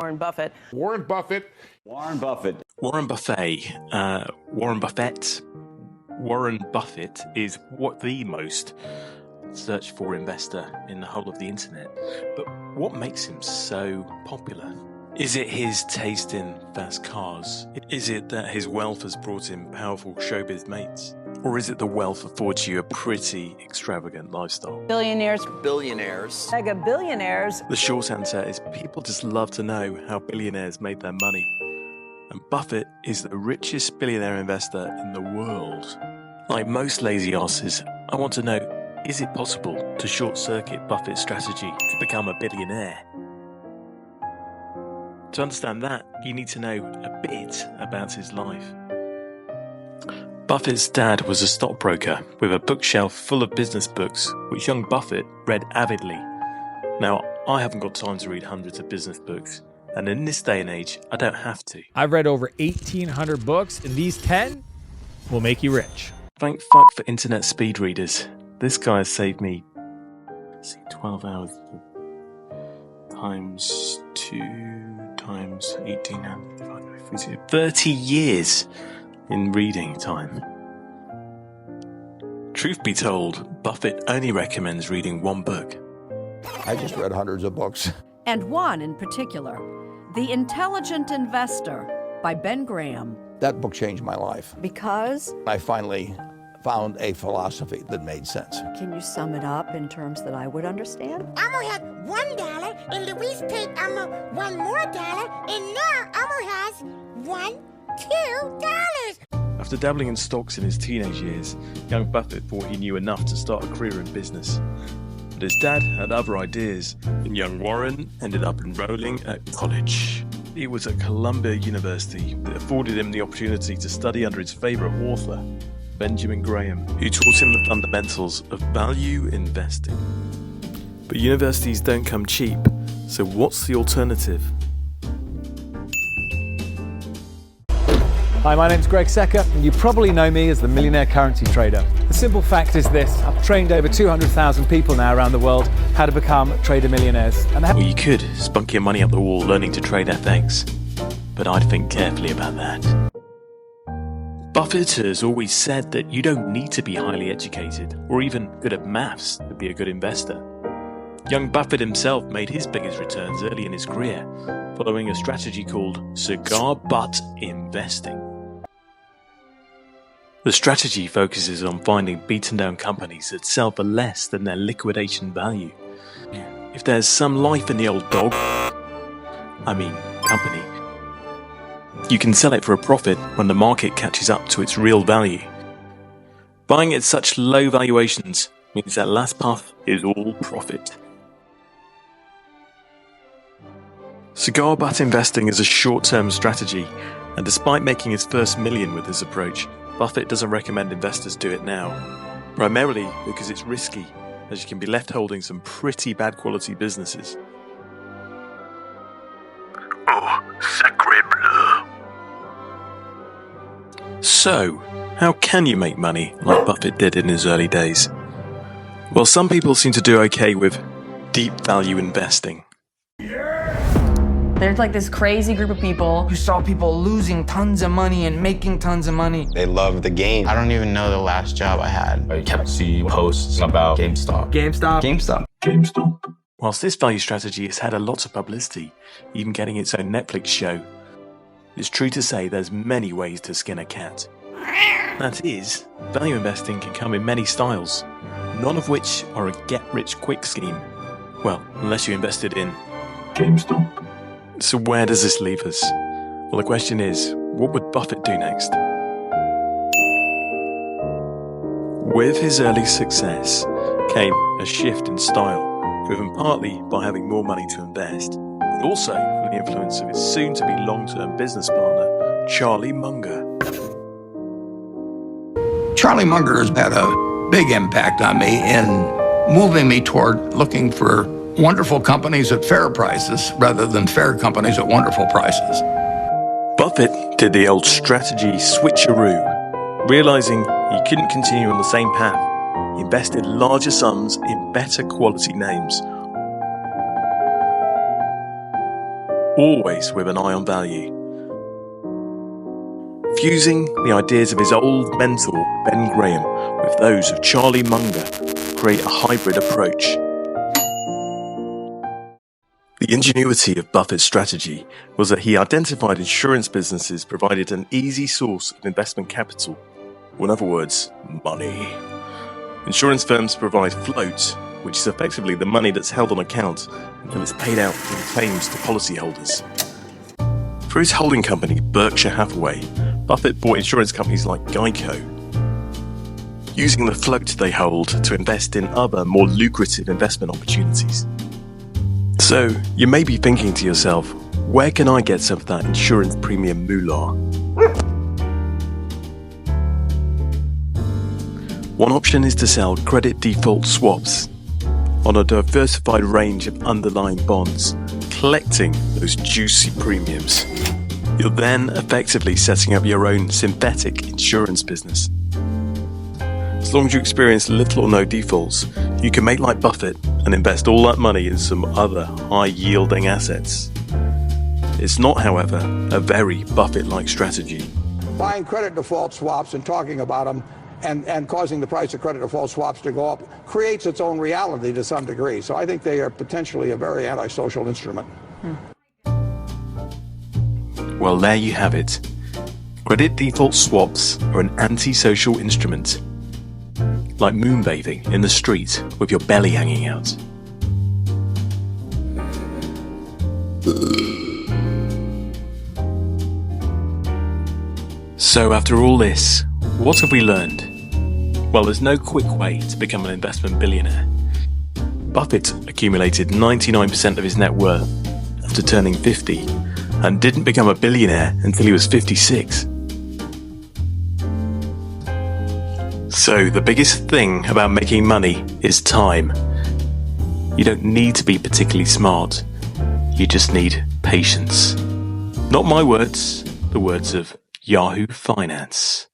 Warren Buffett. Warren Buffett. Warren Buffett. Warren Buffet. Warren Buffett. Warren Buffett is the most searched for investor in the whole of the internet. But what makes him so popular? Is it his taste in fast cars? Is it that his wealth has brought him powerful showbiz mates? Or is it the wealth affords you a pretty extravagant lifestyle? Billionaires. Mega billionaires. The short answer is people just love to know how billionaires made their money. And Buffett is the richest billionaire investor in the world. Like most lazy asses, I want to know, is it possible to short-circuit Buffett's strategy to become a billionaire? To understand that, you need to know a bit about his life. Buffett's dad was a stockbroker with a bookshelf full of business books, which young Buffett read avidly. Now, I haven't got time to read hundreds of business books, and in this day and age, I don't have to. I've read over 1,800 books, and these 10 will make you rich. Thank fuck for internet speed readers. This guy has saved me 12 hours times 2 times 1,800. 30 years in reading time. Truth be told, Buffett only recommends reading one book. I just read hundreds of books. And one in particular, The Intelligent Investor by Ben Graham. That book changed my life. Because? I finally found a philosophy that made sense. Can you sum it up in terms that I would understand? Elmer had $1 and Louise paid Elmer $1 more, and now Elmer has $2. After dabbling in stocks in his teenage years, young Buffett thought he knew enough to start a career in business. But his dad had other ideas, and young Warren ended up enrolling at college. It was at Columbia University that afforded him the opportunity to study under his favourite author, Benjamin Graham, who taught him the fundamentals of value investing. But universities don't come cheap, so what's the alternative? Hi, my name's Greg Secker, and you probably know me as the Millionaire Currency Trader. The simple fact is this: I've trained over 200,000 people now around the world how to become trader millionaires. Well, you could spunk your money up the wall learning to trade FX, but I'd think carefully about that. Buffett has always said that you don't need to be highly educated or even good at maths to be a good investor. Young Buffett himself made his biggest returns early in his career, following a strategy called cigar butt investing. The strategy focuses on finding beaten down companies that sell for less than their liquidation value. If there's some life in the old dog, company, you can sell it for a profit when the market catches up to its real value. Buying at such low valuations means that last path is all profit. Cigar butt investing is a short-term strategy, and despite making his first million with this approach, Buffett doesn't recommend investors do it now, primarily because it's risky, as you can be left holding some pretty bad quality businesses. Oh, sacre bleu. So, how can you make money like Buffett did in his early days? Well, some people seem to do okay with deep value investing. There's like this crazy group of people who saw people losing tons of money and making tons of money. They love the game. I don't even know the last job I had. I kept seeing posts about GameStop. Whilst this value strategy has had a lot of publicity, even getting its own Netflix show, it's true to say there's many ways to skin a cat. That is, value investing can come in many styles, none of which are a get-rich-quick scheme. Well, unless you invested in GameStop. So where does this leave us? Well, the question is, what would Buffett do next? With his early success came a shift in style, driven partly by having more money to invest, but also from the influence of his soon-to-be long-term business partner, Charlie Munger. Charlie Munger has had a big impact on me in moving me toward looking for wonderful companies at fair prices rather than fair companies at wonderful prices. Buffett did the old strategy switcheroo. Realizing he couldn't continue on the same path, he invested larger sums in better quality names. always with an eye on value. Fusing the ideas of his old mentor, Ben Graham, with those of Charlie Munger, create a hybrid approach. The ingenuity of Buffett's strategy was that he identified insurance businesses provided an easy source of investment capital, or in other words, money. Insurance firms provide float, which is effectively the money that's held on account until it's paid out in claims to policyholders. Through his holding company, Berkshire Hathaway, Buffett bought insurance companies like Geico, using the float they hold to invest in other, more lucrative investment opportunities. So, you may be thinking to yourself, where can I get some of that insurance premium moolah? One option is to sell credit default swaps on a diversified range of underlying bonds, collecting those juicy premiums. You're then effectively setting up your own synthetic insurance business. As long as you experience little or no defaults, you can make like Buffett and invest all that money in some other high-yielding assets. It's not, however, a very Buffett-like strategy. Buying credit default swaps and talking about them and causing the price of credit default swaps to go up creates its own reality to some degree. So I think they are potentially a very antisocial instrument. Well, there you have it. Credit default swaps are an antisocial instrument, like moonbathing in the street with your belly hanging out. So after all this, what have we learned? Well, there's no quick way to become an investment billionaire. Buffett accumulated 99% of his net worth after turning 50 and didn't become a billionaire until he was 56. So the biggest thing about making money is time. You don't need to be particularly smart. You just need patience. Not my words, the words of Yahoo Finance.